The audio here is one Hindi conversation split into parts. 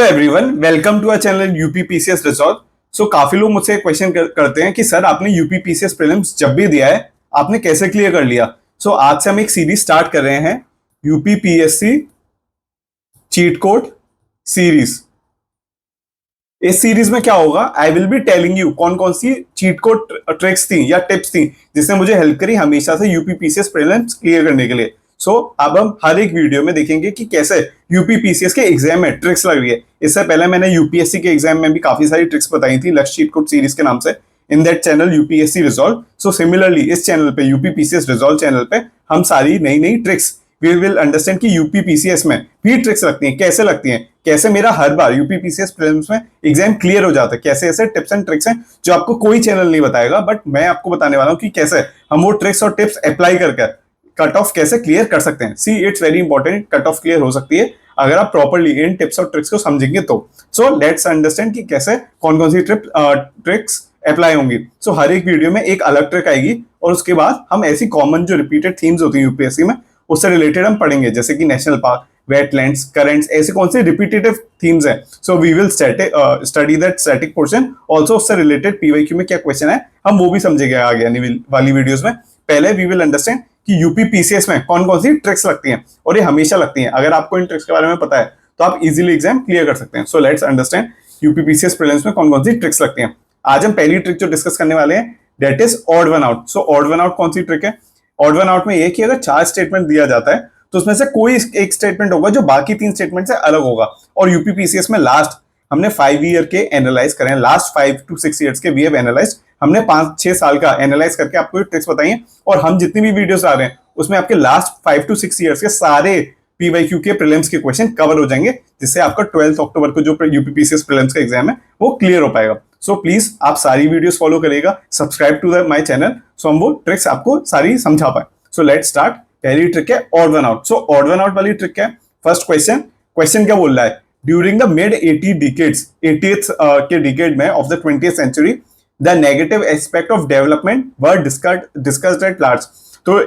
Hello everyone, welcome to our channel UPPCS resolve. So काफी लोग मुझसे क्वेश्चन करते हैं कि सर आपने यूपीपीसीएस प्रीलिम्स जब भी दिया है आपने कैसे क्लियर कर लिया। सो आज से हम एक सीरीज स्टार्ट कर रहे हैं, यूपीपीएससी चीट कोड सीरीज। इस सीरीज में क्या होगा, I will be telling you कौन कौन सी चीट कोड ट्रिक्स थी या टिप्स थी जिसने मुझे हेल्प करी हमेशा से यूपीपीसीएस प्रीलिम्स क्लियर करने के लिए। अब हम हर एक वीडियो में देखेंगे कि कैसे यूपीपीसीएस के एग्जाम में ट्रिक्स लग रही है। इससे पहले मैंने यूपीएससी के एग्जाम में भी काफी सारी ट्रिक्स बताई थी लक्ष्य चीट कोड सीरीज के नाम से in that channel UPSC resolve. So similarly इस चैनल पे यूपीपीसीएस रिजॉल्व चैनल पे हम सारी नई नई ट्रिक्स वी विल अंडरस्टैंड कि यूपीपीसीएस में भी ट्रिक्स लगती हैं, कैसे लगती हैं, कैसे मेरा हर बार यूपीपीसीएस प्रीलिम्स में एग्जाम क्लियर हो जाता है, कैसे ऐसे टिप्स एंड ट्रिक्स हैं जो आपको कोई चैनल नहीं बताएगा, बट मैं आपको बताने वाला हूं कि कैसे हम वो ट्रिक्स और टिप्स अप्लाई करके कट ऑफ कैसे क्लियर कर सकते हैं। See it's very important, cut off clear हो सकती है अगर आप प्रॉपर्ली इन टिप्स और ट्रिक्स को समझेंगे तो। सो लेट्स अंडरस्टैंड कि कैसे कौन कौन सी ट्रिक्स अप्लाई होंगी। सो हर एक वीडियो में एक अलग ट्रिक आएगी और उसके बाद हम ऐसी कॉमन जो रिपीटेड थीम्स होती हैं यूपीएससी में उससे रिलेटेड हम पढ़ेंगे, जैसे कि नेशनल पार्क, वेटलैंड्स, करंट्स, ऐसे कौन से रिपीटेटिव थीम्स हैं। So we will study that static portion also. उससे रिलेटेड पीवाईक्यू में क्या क्वेश्चन है हम वो भी समझेंगे आगे आने वाली वीडियोस में। पहले वी विल अंडरस्टैंड कि यूपीपीसीएस में कौन कौन सी ट्रिक्स लगती हैं और ये हमेशा लगती हैं। अगर आपको इन ट्रिक्स के बारे में पता है तो आप इजीली एग्जाम क्लियर कर सकते हैं। So let's understand UPPCS prelims में कौन कौन सी ट्रिक्स लगती हैं। आज हम पहली ट्रिक जो डिस्कस करने वाले हैं that is odd one out. So odd one out कौन सी ट्रिक है? ऑड वन आउट में ये कि अगर 4 स्टेटमेंट दिया जाता है तो उसमें से कोई एक स्टेटमेंट होगा जो बाकी 3 स्टेटमेंट से अलग होगा। और यूपीपीसीएस में लास्ट हमने 5 ईयर के एनालाइज करें, लास्ट 5 to 6 ईयर्स के वी हैव एनालाइज्ड, हमने 5-6 साल का एनालाइज करके आपको ये ट्रिक्स बताई हैं। और हम जितनी भी वीडियोस आ रहे हैं उसमें आपके लास्ट 5 to 6 ईयर्स के सारे पीवाईक्यू के प्रीलिम्स के क्वेश्चन कवर हो जाएंगे, जिससे आपका 12 अक्टूबर को जो यूपीपीसीएस प्रीलिम्स का एग्जाम है वो क्लियर हो पाएगा। सो प्लीज आप सारी वीडियोस फॉलो करिएगा, सब्सक्राइब टू माय चैनल, सो हम वो ट्रिक्स आपको सारी समझा पाए। So let's start. पहली ट्रिक है odd one out. So odd one out वाली ट्रिक क्या है? फर्स्ट क्वेश्चन क्या बोल रहा है? During the mid 80 decades, 80th के डिकेड में of the 20th century the negative aspect of development were discussed at large. तो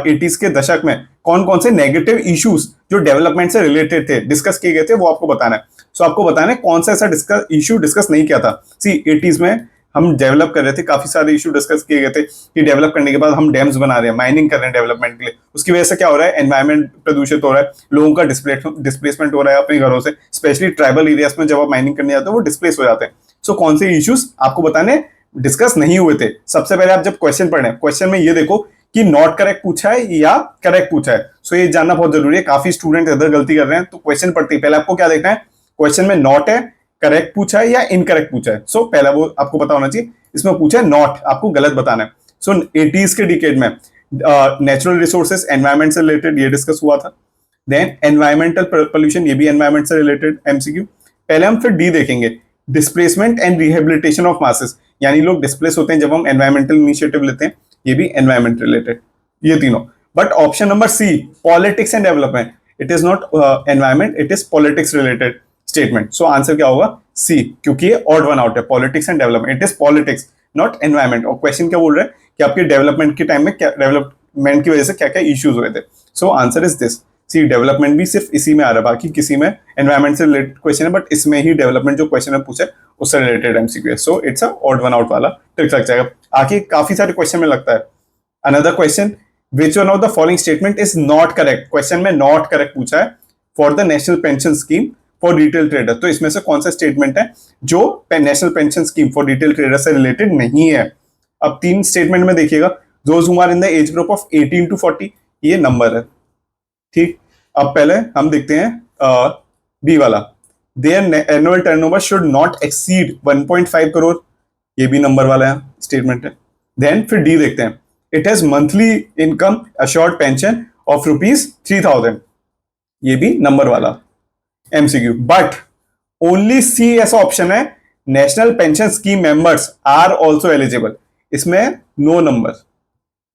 80s के दशक में कौन कौन से नेगेटिव इश्यूज जो डेवलपमेंट से रिलेटेड थे डिस्कस किए गए थे वो आपको बताना है। सो आपको बताना है कौन सा ऐसा इशू डिस्कस नहीं किया था। सी 80s में हम डेवलप कर रहे थे, काफी सारे इशू डिस्कस किए गए थे कि डेवलप करने के बाद हम डैम्स बना रहे हैं, माइनिंग कर रहे हैं डेवलपमेंट के लिए, उसकी वजह से क्या हो रहा है, एनवायरमेंट प्रदूषित हो रहा है, लोगों का डिस्प्लेसमेंट हो रहा है अपने घरों से, स्पेशली ट्राइबल एरियाज में जब आप माइनिंग करने जाते हो वो डिस्प्लेस हो जाते हैं। सो कौन से इश्यूज आपको बताने डिस्कस नहीं हुए थे। सबसे पहले आप जब क्वेश्चन पढ़े, क्वेश्चन में ये देखो कि नॉट करेक्ट पूछा है या करेक्ट पूछा है। सो ये जानना बहुत जरूरी है, काफी स्टूडेंट इधर गलती कर रहे हैं। तो क्वेश्चन पढ़ते ही पहले आपको क्या देखना है, क्वेश्चन में नॉट है, करेक्ट पूछा है या इनकरेक्ट पूछा है। सो पहला वो आपको पता होना चाहिए। इसमें पूछा है नॉट, आपको गलत बताना है। सो 80s के डिकेड में नेचुरल रिसोर्सेज, एनवायरमेंट से रिलेटेड ये डिस्कस हुआ था। देन एनवायरमेंटल पोल्यूशन, ये भी एनवायरमेंट से रिलेटेड एमसीक्यू। पहले हम फिर डी देखेंगे, displacement and rehabilitation of masses, यानी लोग डिस्प्लेस होते हैं जब हम एनवायरमेंटल इनिशिएटिव लेते हैं, ये भी एनवायरमेंट रिलेटेड, ये तीनों। But option number C, politics and development, it is not environment, it is politics related statement. So answer क्या होगा? सी, क्योंकि ये ऑड वन आउट है, politics and development, it is politics not environment. और क्वेश्चन क्या बोल रहा है कि आपके डेवलपमेंट के टाइम में क्या, डेवलपमेंट की वजह से क्या क्या इश्यूज हुए थे। So answer is this. C, development भी सिर्फ इसी में आ रहा है, बाकी किसी में एनवायरमेंट से रिलेटेड क्वेश्चन है, बट इसमें ही डेवलपमेंट जो क्वेश्चन है पूछे उससे रिलेटेड एमसीक्यू है। So it's a odd one out वाला ट्रिक लग जाएगा। आगे काफी सारे क्वेश्चन में लगता है। Another question, which one of the following statement is not correct. Question में नॉट करेक्ट पूछा है for the national pension scheme for retail trader. तो इसमें से कौन सा स्टेटमेंट है जो national pension scheme for retail trader से रिलेटेड नहीं है? अब 3 स्टेटमेंट में देखिएगा, those who are in the age group of 18 to 40, ये नंबर है, ठीक। अब पहले हम देखते हैं बी वाला, there annual turnover should not exceed 1.5 crore, ये भी नंबर वाला स्टेटमेंट है। देन फिर डी देखते हैं, it has monthly income assured pension of ₹3000, ये भी नंबर वाला एमसीक्यू। बट ओनली सी ऐसा ऑप्शन है, national pension scheme members are also eligible, इसमें नो नंबर,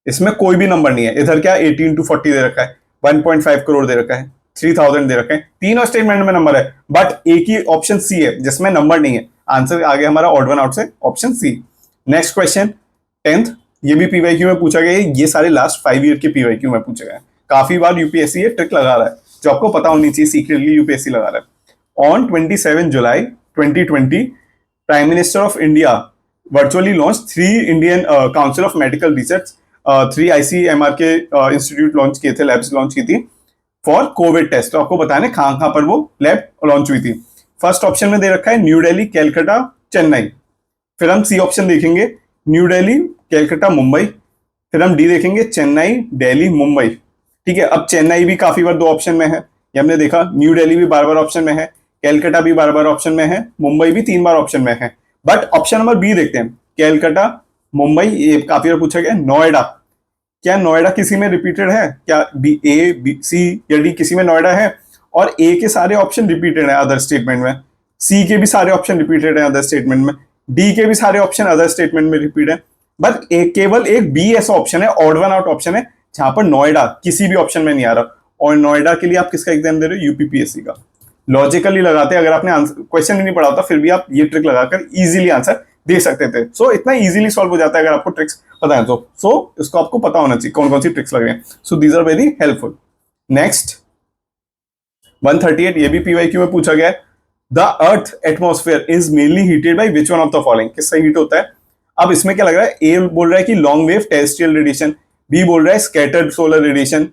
इसमें कोई भी नंबर नहीं है। इधर क्या 18 to 40 दे रखा है, 1.5 करोड़ दे रखा है, 3000 दे रखा है, तीनों स्टेटमेंट में नंबर है, बट एक ही ऑप्शन सी है जिसमें नंबर नहीं है। आंसर आ गया हमारा ऑड वन आउट से option C. Next question 10th, ये भी पीवाईक्यू में पूछा गया है, ये सारे लास्ट 5 ईयर के पीवाईक्यू में पूछे गए हैं। काफी बार यूपीएससी ये ट्रिक लगा रहा है जो आपको पता होनी चाहिए, सीक्रेटली यूपीएससी लगा रहा है। On 27 July 2020 prime minister of India virtually launch 3 Indian council of medical research 3 ICMR के इंस्टीट्यूट लॉन्च किए थे, लैब्स लॉन्च की थी फॉर कोविड टेस्ट। तो आपको बताना है कहां कहां पर वो लैब लॉन्च हुई थी। फर्स्ट ऑप्शन में दे रखा है न्यू दिल्ली, कैलकाटा, चेन्नई। फिर हम सी ऑप्शन देखेंगे न्यू दिल्ली, कैलकाटा, मुंबई। फिर हम डी देखेंगे चेन्नई, दिल्ली, मुंबई। ठीक है, अब चेन्नई भी काफी बार 2 ऑप्शन में है, ये हमने देखा। न्यू दिल्ली भी बार बार ऑप्शन में है, कैलकाटा भी बार बार ऑप्शन में है, मुंबई भी 3 बार ऑप्शन में है। बट ऑप्शन नंबर बी देखते हैं, कैलकाटा, मुंबई, ये काफी बार पूछा गया। नोएडा, क्या नोएडा किसी में रिपीटेड है? क्या बी, ए, बी, सी या डी किसी में नोएडा है? और ए के सारे ऑप्शन रिपीटेड है अदर स्टेटमेंट में, सी के भी सारे ऑप्शन रिपीटेड है अदर स्टेटमेंट में, डी के भी सारे ऑप्शन अदर स्टेटमेंट में रिपीट है। बट केवल एक बी ऐसा ऑप्शन है, ऑड वन आउट ऑप्शन है, जहां पर नोएडा किसी भी ऑप्शन में नहीं आ रहा। और नोएडा के लिए आप किसका एग्जाम दे रहे हो? यूपीपीएससी का। लॉजिकली लगाते, अगर आपने क्वेश्चन भी नहीं पढ़ा होता फिर भी आप ये ट्रिक लगाकर इजीली आंसर दे सकते थे। सो इतना इजीली सॉल्व हो जाता है अगर आपको ट्रिक्स पता है तो। सो इसको आपको पता होना चाहिए कौन कौन सी ट्रिक्स लग रही हैं। So these are very helpful. Next 138, ये भी पीवाईक्यू में पूछा गया है। The earth atmosphere is mainly heated by which one of the following? किससे हीट होता है? अब इसमें क्या लग रहा है? ए बोल रहा है कि long wave terrestrial radiation, B बोल रहा है स्कैटर्ड सोलर रेडिएशन,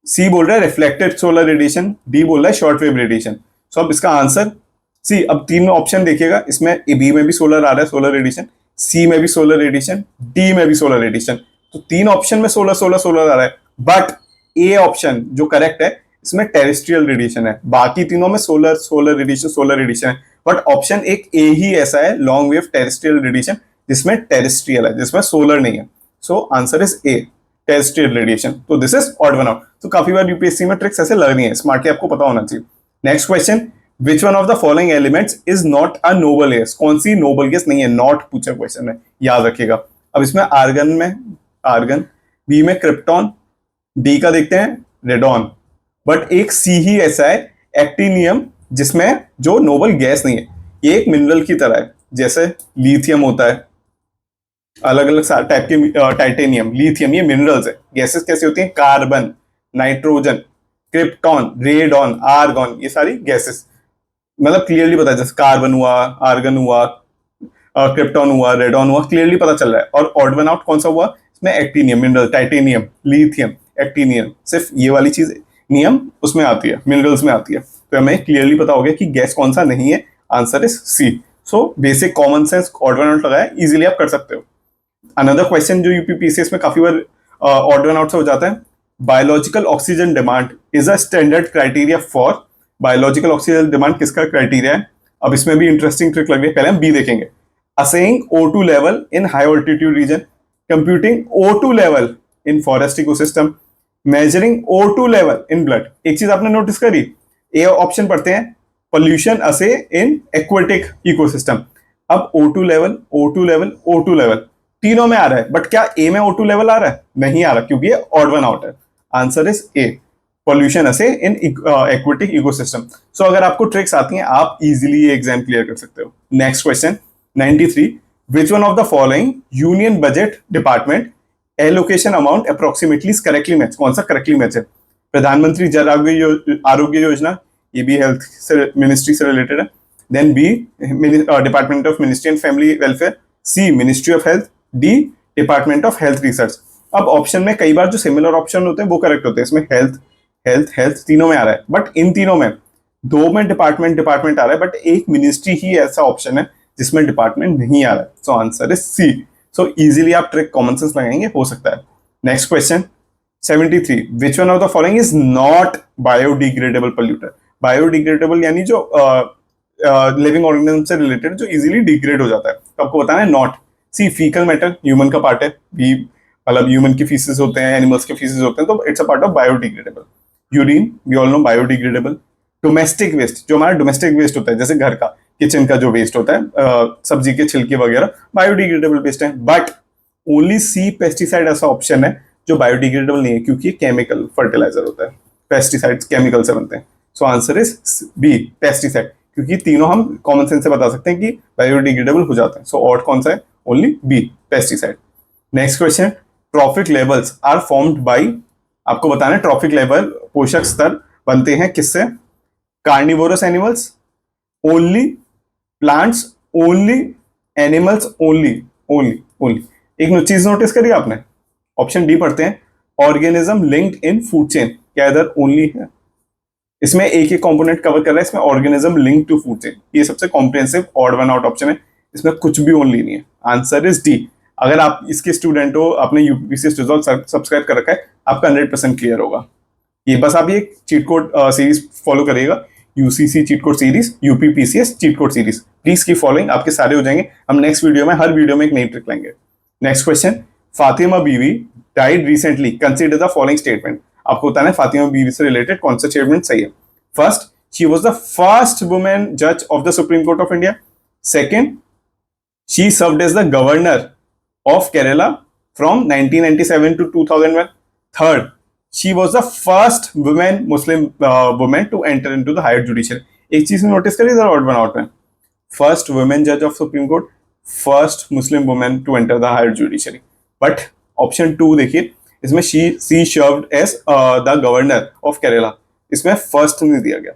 सी बोल रहा है रिफ्लेक्टेड सोलर रेडिएशन, डी बोल रहा है शॉर्ट वेव रेडिएशन। सो अब इसका आंसर सी। अब 3 ऑप्शन देखिएगा, इसमें बी में भी सोलर आ रहा है, सोलर रेडिएशन, सी में भी सोलर रेडिएशन, डी में भी सोलर रेडिएशन। तो 3 ऑप्शन में सोलर सोलर सोलर आ रहा है, बट ए ऑप्शन जो करेक्ट है इसमें टेरेस्ट्रियल रेडिएशन है। बाकी तीनों में सोलर सोलर रेडिएशन है, बट ऑप्शन एक ए ही ऐसा है, लॉन्ग वेव टेरेस्ट्रियल रेडिएशन, जिसमें टेरेस्ट्रियल है, जिसमें सोलर नहीं है। So answer is A, terrestrial radiation. तो this is odd one out. तो काफी बार यूपीएससी में ट्रिक्स ऐसे लग रही है, स्मार्टली आपको पता होना चाहिए। Next question, which one of the following elements is not a noble gas? कौन सी नोबल गैस नहीं है? नॉट पूछा क्वेश्चन में, याद रखिएगा। अब इसमें आर्गन, बी में क्रिप्टॉन, डी का देखते हैं रेडॉन, बट एक सी ही ऐसा है एक्टिनियम, जिसमें जो नोबल गैस नहीं है। ये एक मिनरल की तरह है, जैसे लिथियम होता है, अलग अलग टाइप के टाइटेनियम, लिथियम, ये मिनरल्स है। गैसेस कैसे होती हैं? Carbon, nitrogen, krypton, radon, argon, ये सारी गैसेस मतलब क्लियरली पता है, जैसे कार्बन हुआ, आर्गन हुआ, क्रिप्टॉन हुआ, रेडॉन हुआ, क्लियरली पता चल रहा है। और ऑड वन आउट कौन सा हुआ? इसमें actinium, mineral, titanium, lithium, actinium, सिर्फ ये वाली चीज नियम उसमें आती है, मिनरल्स में आती है। तो हमें क्लियरली पता हो गया कि गैस कौन सा नहीं है। Answer is C. So basic common sense odd one out लगाया, इजीली आप कर सकते हो। अनदर क्वेश्चन जो यूपीपीसीएस में काफी बार ऑड वन आउट से हो जाता है, biological oxygen demand is a standard criteria for? Biological oxygen demand किसका क्राइटेरिया है? अब इसमें भी इंटरेस्टिंग ट्रिक लग रही है, पहले हम बी देखेंगे। Assaying O2 level in high altitude region, computing O2 level in forest ecosystem, measuring O2 level in blood. एक चीज आपने नोटिस करी, ए ऑप्शन पढ़ते हैं, पोल्यूशन असे इन एक्वेटिक इकोसिस्टम। अब O2 level, O2 level, O2 level तीनों में आ रहा है, बट क्या ए में O2 लेवल आ रहा है? नहीं आ रहा, क्योंकि ये ऑड वन आउट है। आंसर इज ए, पोल्यूशन असे इन एक्वेटिक इकोसिस्टम। सो अगर आपको ट्रिक्स आती हैं आप इजीली ये एग्जाम क्लियर कर सकते हो। Next question 93, which one of the following union budget department allocation amount approximately correctly match? कौन सा करेक्टली मैच है? प्रधानमंत्री जन आरोग्य योजना, ये भी हेल्थ मिनिस्ट्री से रिलेटेड है। Then B department of ministry and family welfare, C ministry of health, D department of health research. अब ऑप्शन में कई बार जो सिमिलर ऑप्शन होते हैं वो करेक्ट होते हैं। इसमें हेल्थ हेल्थ हेल्थ तीनों में आ रहा है, बट इन तीनों में 2 में डिपार्टमेंट आ रहा है, बट एक मिनिस्ट्री ही ऐसा ऑप्शन है जिसमें डिपार्टमेंट नहीं आ रहा है। So answer is C. So easily आप ट्रिक कॉमन सेंस लगाएंगे, हो सकता है। Next question 73, which one of the following is not biodegradable polluter? Biodegradable यानी जो लिविंग ऑर्गेनिज्म से रिलेटेड जो इजीली डिग्रेड हो जाता है, तो आपको बताना है not. C faecal matter, human का पार्ट है, बी मतलब ह्यूमन के फीसेस होते हैं, एनिमल्स के फीसेस होते हैं, तो it's a part of biodegradable. Urine, we all know biodegradable. Domestic waste, जो हमारा डोमेस्टिक वेस्ट होता है, जैसे घर का किचन का जो वेस्ट होता है, सब्जी के छिलके वगैरह, बायोडिग्रेडेबल वेस्ट है। बट ओनली सी पेस्टिसाइड ऐसा ऑप्शन है जो बायोडिग्रेडेबल नहीं है, क्योंकि केमिकल फर्टिलाइजर होता है, पेस्टिसाइड्स केमिकल से बनते हैं। So answer is B, pesticide, क्योंकि तीनों हम कॉमन सेंस से बता सकते हैं कि बायोडिग्रेडेबल हो जाते हैं। सो ऑड कौन सा है? Only B, pesticide. Next question, trophic levels are formed by, आपको बताना है ट्रॉफिक लेवल पोषक स्तर बनते हैं किससे? Carnivorous animals, only, plants only, animals only, only only. एक चीज नोटिस करिए आपने, ऑप्शन डी पढ़ते हैं, organism linked in food chain, क्या इधर ओनली है? इसमें एक ही कंपोनेंट कवर कर रहा है, इसमें organism link to food chain, ये सबसे comprehensive odd one out option है, इसमें कुछ भी ओनली नहीं है। Answer is D. अगर आप इसके स्टूडेंट हो, आपने यूपीपीसीएस रिजल्ट सब्सक्राइब कर रखा है, आपका 100% क्लियर होगा। ये बस आप ये चीट कोड सीरीज फॉलो करिएगा, UCC cheat code series, UPPCS cheat code series, please की फॉलोइंग, आपके सारे हो जाएंगे। हम नेक्स्ट वीडियो में, हर वीडियो में एक नई ट्रिक लेंगे। नेक्स्ट क्वेश्चन, फातिमा बीवी died recently, consider the following statement. आपको बताना है फातिमा बीवी से रिलेटेड कौन सा स्टेटमेंट सही है। First, she was the first women जज of the supreme court of India. Second, she served as the governor of Kerala from 1997 to 2001. Third, she was the first woman, Muslim woman to enter into the higher judiciary. एक चीज नोटिस करिए इधर ऑड वन आउट में, फर्स्ट वुमेन जज of Supreme Court, first Muslim women to enter the higher judiciary. But option 2 देखिए, इसमें she served as the governor of Kerala, इसमें फर्स्ट नहीं दिया गया,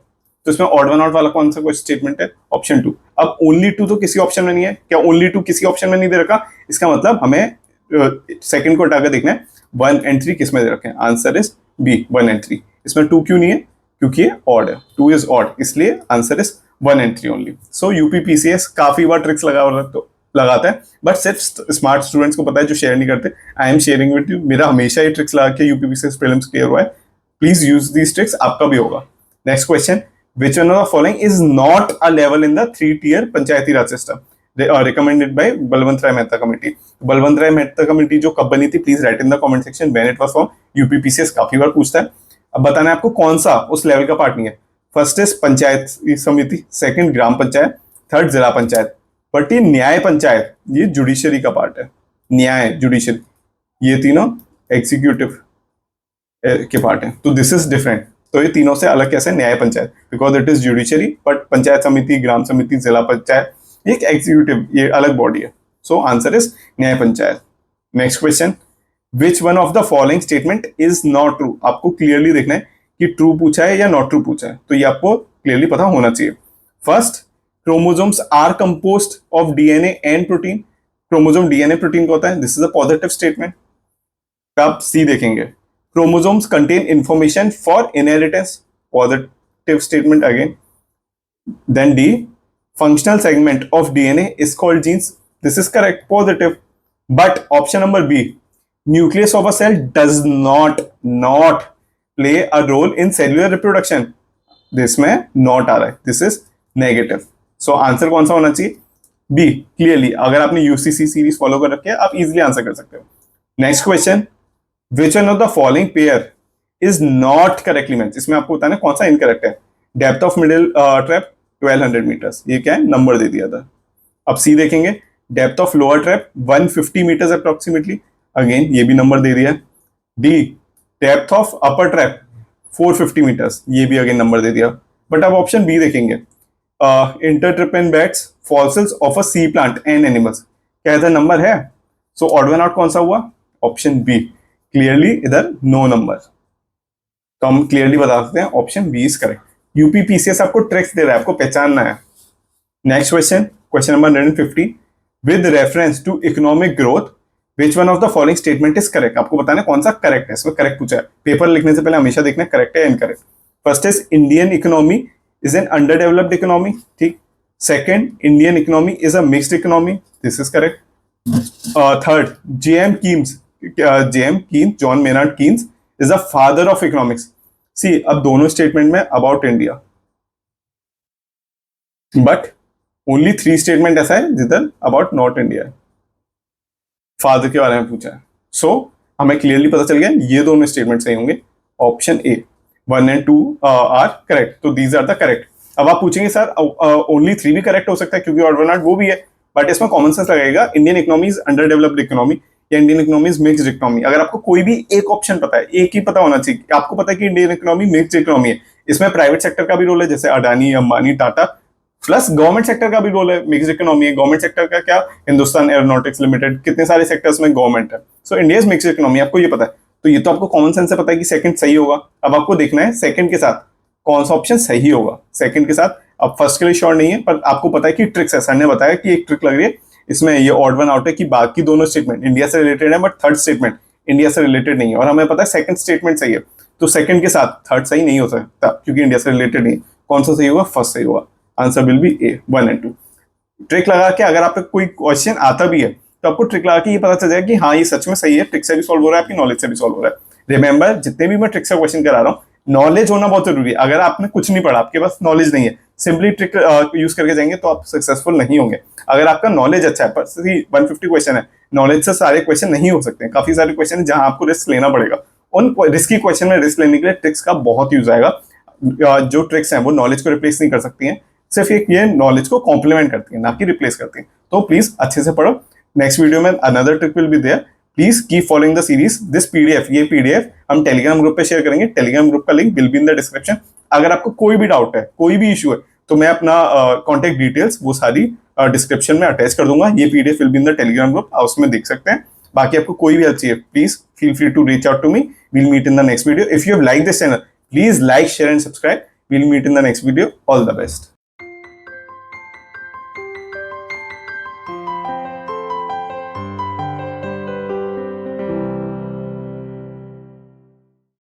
तो इसमें ऑड वन आउट वाला कौन सा कोई स्टेटमेंट है? ऑप्शन 2। अब ओनली 2 तो किसी ऑप्शन में नहीं है, क्या ओनली 2 किसी ऑप्शन में नहीं दे रखा? इसका मतलब हमें सेकंड को हटाकर देखना है 1 and 3 किस में दे रखे हैं। Answer is B, 1 and 3। इसमें 2 क्यों नहीं है? क्योंकि ये ऑड है, 2 इज ऑड, इसलिए answer is 1 and 3 only. So UPPCS काफी बार ट्रिक्स लगाता है, बट सिर्फ स्मार्ट स्टूडेंट्स को पता है जो शेयर नहीं करते। I am sharing with you, मेरा हमेशा ये ट्रिक्स लगा के यूपीपीसीएस प्रीलिम्स क्लियर हुआ है, प्लीज यूज दीज ट्रिक्स, आपका भी होगा। Next question, which one of the following is not a level in the 3-tier Panchayati Raj system recommended by Balwant Rai Mehta committee. Balwant Rai Mehta committee जो कब बनी थी, please write in the comment section when it was form. UPPCS काफी बार पूछता है। अब बताना है आपको कौन सा उस लेवल का पार्ट नहीं है। फर्स्ट इज पंचायत समिति, सेकंड ग्राम पंचायत, थर्ड जिला पंचायत। बट ये न्याय पंचायत, ये जुडिशरी का पार्ट है, न्याय जुडिशरी, ये तीनों एग्जीक्यूटिव के पार्ट है, तो दिस इज डिफरेंट। तो ये तीनों से अलग कैसे? न्याय panchayat, because it is judiciary, but panchayat समिति, ग्राम समिति, जिला पंचायत एक एग्जीक्यूटिव, ये अलग बॉडी है। सो आंसर इज न्याय panchayat. Next question, which one of the following statement is not true? आपको क्लियरली देखना है कि ट्रू पूछा है या नॉट ट्रू पूछा है, तो ये आपको क्लियरली पता होना चाहिए। First, chromosomes are composed of DNA and protein. Chromosome DNA protein का होता है, this is a positive statement. आप सी देखेंगे, chromosomes contain information for inheritance, positive statement again. Then D, functional segment of DNA is called genes, this is correct, positive. But option number B, nucleus of a cell does not play a role in cellular reproduction, this में not आ रहा है, this is negative. So answer कौन सा होना चाहिए? B, clearly। अगर आपने यूसीसी सीरीज फॉलो कर रखी है, आप इजिली आंसर कर सकते हो। Next question, Which one of the following pair is not correctly matched? इसमें आपको बताना कौन सा इनकरेक्ट है। Depth of middle trap 1200 metres, ये क्या है? नंबर दे दिया था। अब सी देखेंगे, depth of lower trap 150 metres approximately, again ये भी नंबर दे दिया। D, depth of upper trap 450 metres, ये भी अगेन नंबर दे दिया। बट अब ऑप्शन बी देखेंगे, intertrappean beds fossils of a sea plant and animals, क्या इधर नंबर है? सो ऑड वन आउट कौन सा हुआ? ऑप्शन बी, क्लियरली इधर नो नंबर, तो हम क्लियरली बता सकते हैं option B is correct. UPPCS आपको ट्रिक्स दे रहा है, आपको पहचानना है। Next question, question number 150, with reference to economic growth which one of the following statement is correct? आपको बताना है कौन सा करेक्ट है। इसमें करेक्ट पूछा है, पेपर लिखने से पहले हमेशा देखना है करेक्ट है या incorrect. First is Indian economy is an under developed economy, ठीक। Second, Indian economy is a mixed economy, this is correct. Third, JM Keynes, John Maynard Keynes is the father of economics. See, अब दोनों स्टेटमेंट में about India, but only 3 statement ऐसा है जिधर अबाउट नॉट इंडिया है, फादर के बारे में पूछा है। सो हमें क्लियरली पता चल गया ये दोनों स्टेटमेंट सही होंगे। Option A 1 and 2 are correct, तो दीज आर द करेक्ट। अब आप पूछेंगे सर ओनली 3 भी करेक्ट हो सकता है क्योंकि ऑड वन आउट वो भी है, बट इसमें कॉमन सेंस लगेगा। Indian economy is under developed economy या Indian economy is mixed economy. अगर आपको कोई भी एक ऑप्शन पता है, एक ही पता होना चाहिए, आपको पता है कि इंडियन इकोनॉमी मिक्स्ड इकोनॉमी है, इसमें प्राइवेट सेक्टर का भी रोल है, जैसे Adani, Ambani, Tata, plus government sector का भी रोल है। मिक्स्ड इकोनॉमी है, गवर्नमेंट सेक्टर का क्या? हिंदुस्तान एरोनॉटिक्स लिमिटेड, कितने सारे सेक्टर्स में गवर्नमेंट है। So India is mixed economy, आपको ये पता है, तो ये तो आपको कॉमन सेंस से पता है कि सेकंड सही होगा। अब आपको देखना है सेकंड के साथ कौन सा ऑप्शन सही होगा। सेकंड के साथ अब फर्स्ट के लिए श्योर नहीं है, पर आपको पता है कि ट्रिक्स है, सर ने बताया कि एक ट्रिक लग रही है इसमें, ये ऑड वन आउट है कि बाकी दोनों स्टेटमेंट इंडिया से रिलेटेड है बट थर्ड स्टेटमेंट इंडिया से रिलेटेड नहीं है, और हमें पता है सेकंड स्टेटमेंट सही है, तो सेकंड के साथ थर्ड सही नहीं हो सकता क्योंकि इंडिया से रिलेटेड नहीं। कौन सा सही होगा? फर्स्ट सही होगा। Answer will be A, 1 and 2। Trick लगा के अगर आपको कोई क्वेश्चन आता भी है तो आपको ट्रिक लगा के ये पता चल जाएगा कि हाँ ये सच में सही है, ट्रिक से भी सॉल्व हो रहा है, आपकी नॉलेज से भी सॉल्व हो रहा है। रिमेंबर, जितने भी मैं ट्रिक से क्वेश्चन करा रहा हूँ, नॉलेज होना बहुत जरूरी है। अगर आपने कुछ नहीं पढ़ा, आपके पास नॉलेज नहीं है, सिंपली ट्रिक यूज करके जाएंगे तो आप सक्सेसफुल नहीं होंगे। अगर आपका नॉलेज अच्छा है, पर 150 क्वेश्चन है, नॉलेज से सारे क्वेश्चन नहीं हो सकते, काफी सारे क्वेश्चन है जहां आपको रिस्क लेना पड़ेगा। उन रिस्की क्वेश्चन में रिस्क लेने के लिए ट्रिक्स का बहुत यूज आएगा। जो ट्रिक्स हैं वो नॉलेज को रिप्लेस नहीं कर सकती हैं, सिर्फ एक ये नॉलेज को कॉम्प्लीमेंट करती है, ना कि रिप्लेस करती है। तो प्लीज अच्छे से पढ़ो। नेक्स्ट वीडियो में another trick will be there. Please keep following the series. This PDF, ये पीडीएफ हम टेलीग्राम ग्रुप पे शेयर करेंगे। टेलीग्राम ग्रुप का link will be in the description. अगर आपको कोई भी डाउट है, कोई भी इशू है, तो मैं अपना कॉन्टेक्ट डिटेल्स वो सारी डिस्क्रिप्शन में अटैच कर दूंगा। ये PDF will be in the Telegram group, आप उसमें देख सकते हैं। बाकी आपको कोई भी हेल्प चाहिए, please feel free to reach out to me. Will meet in the next video. If you have like this channel, please like, share and subscribe. Will meet in the next video. All the best.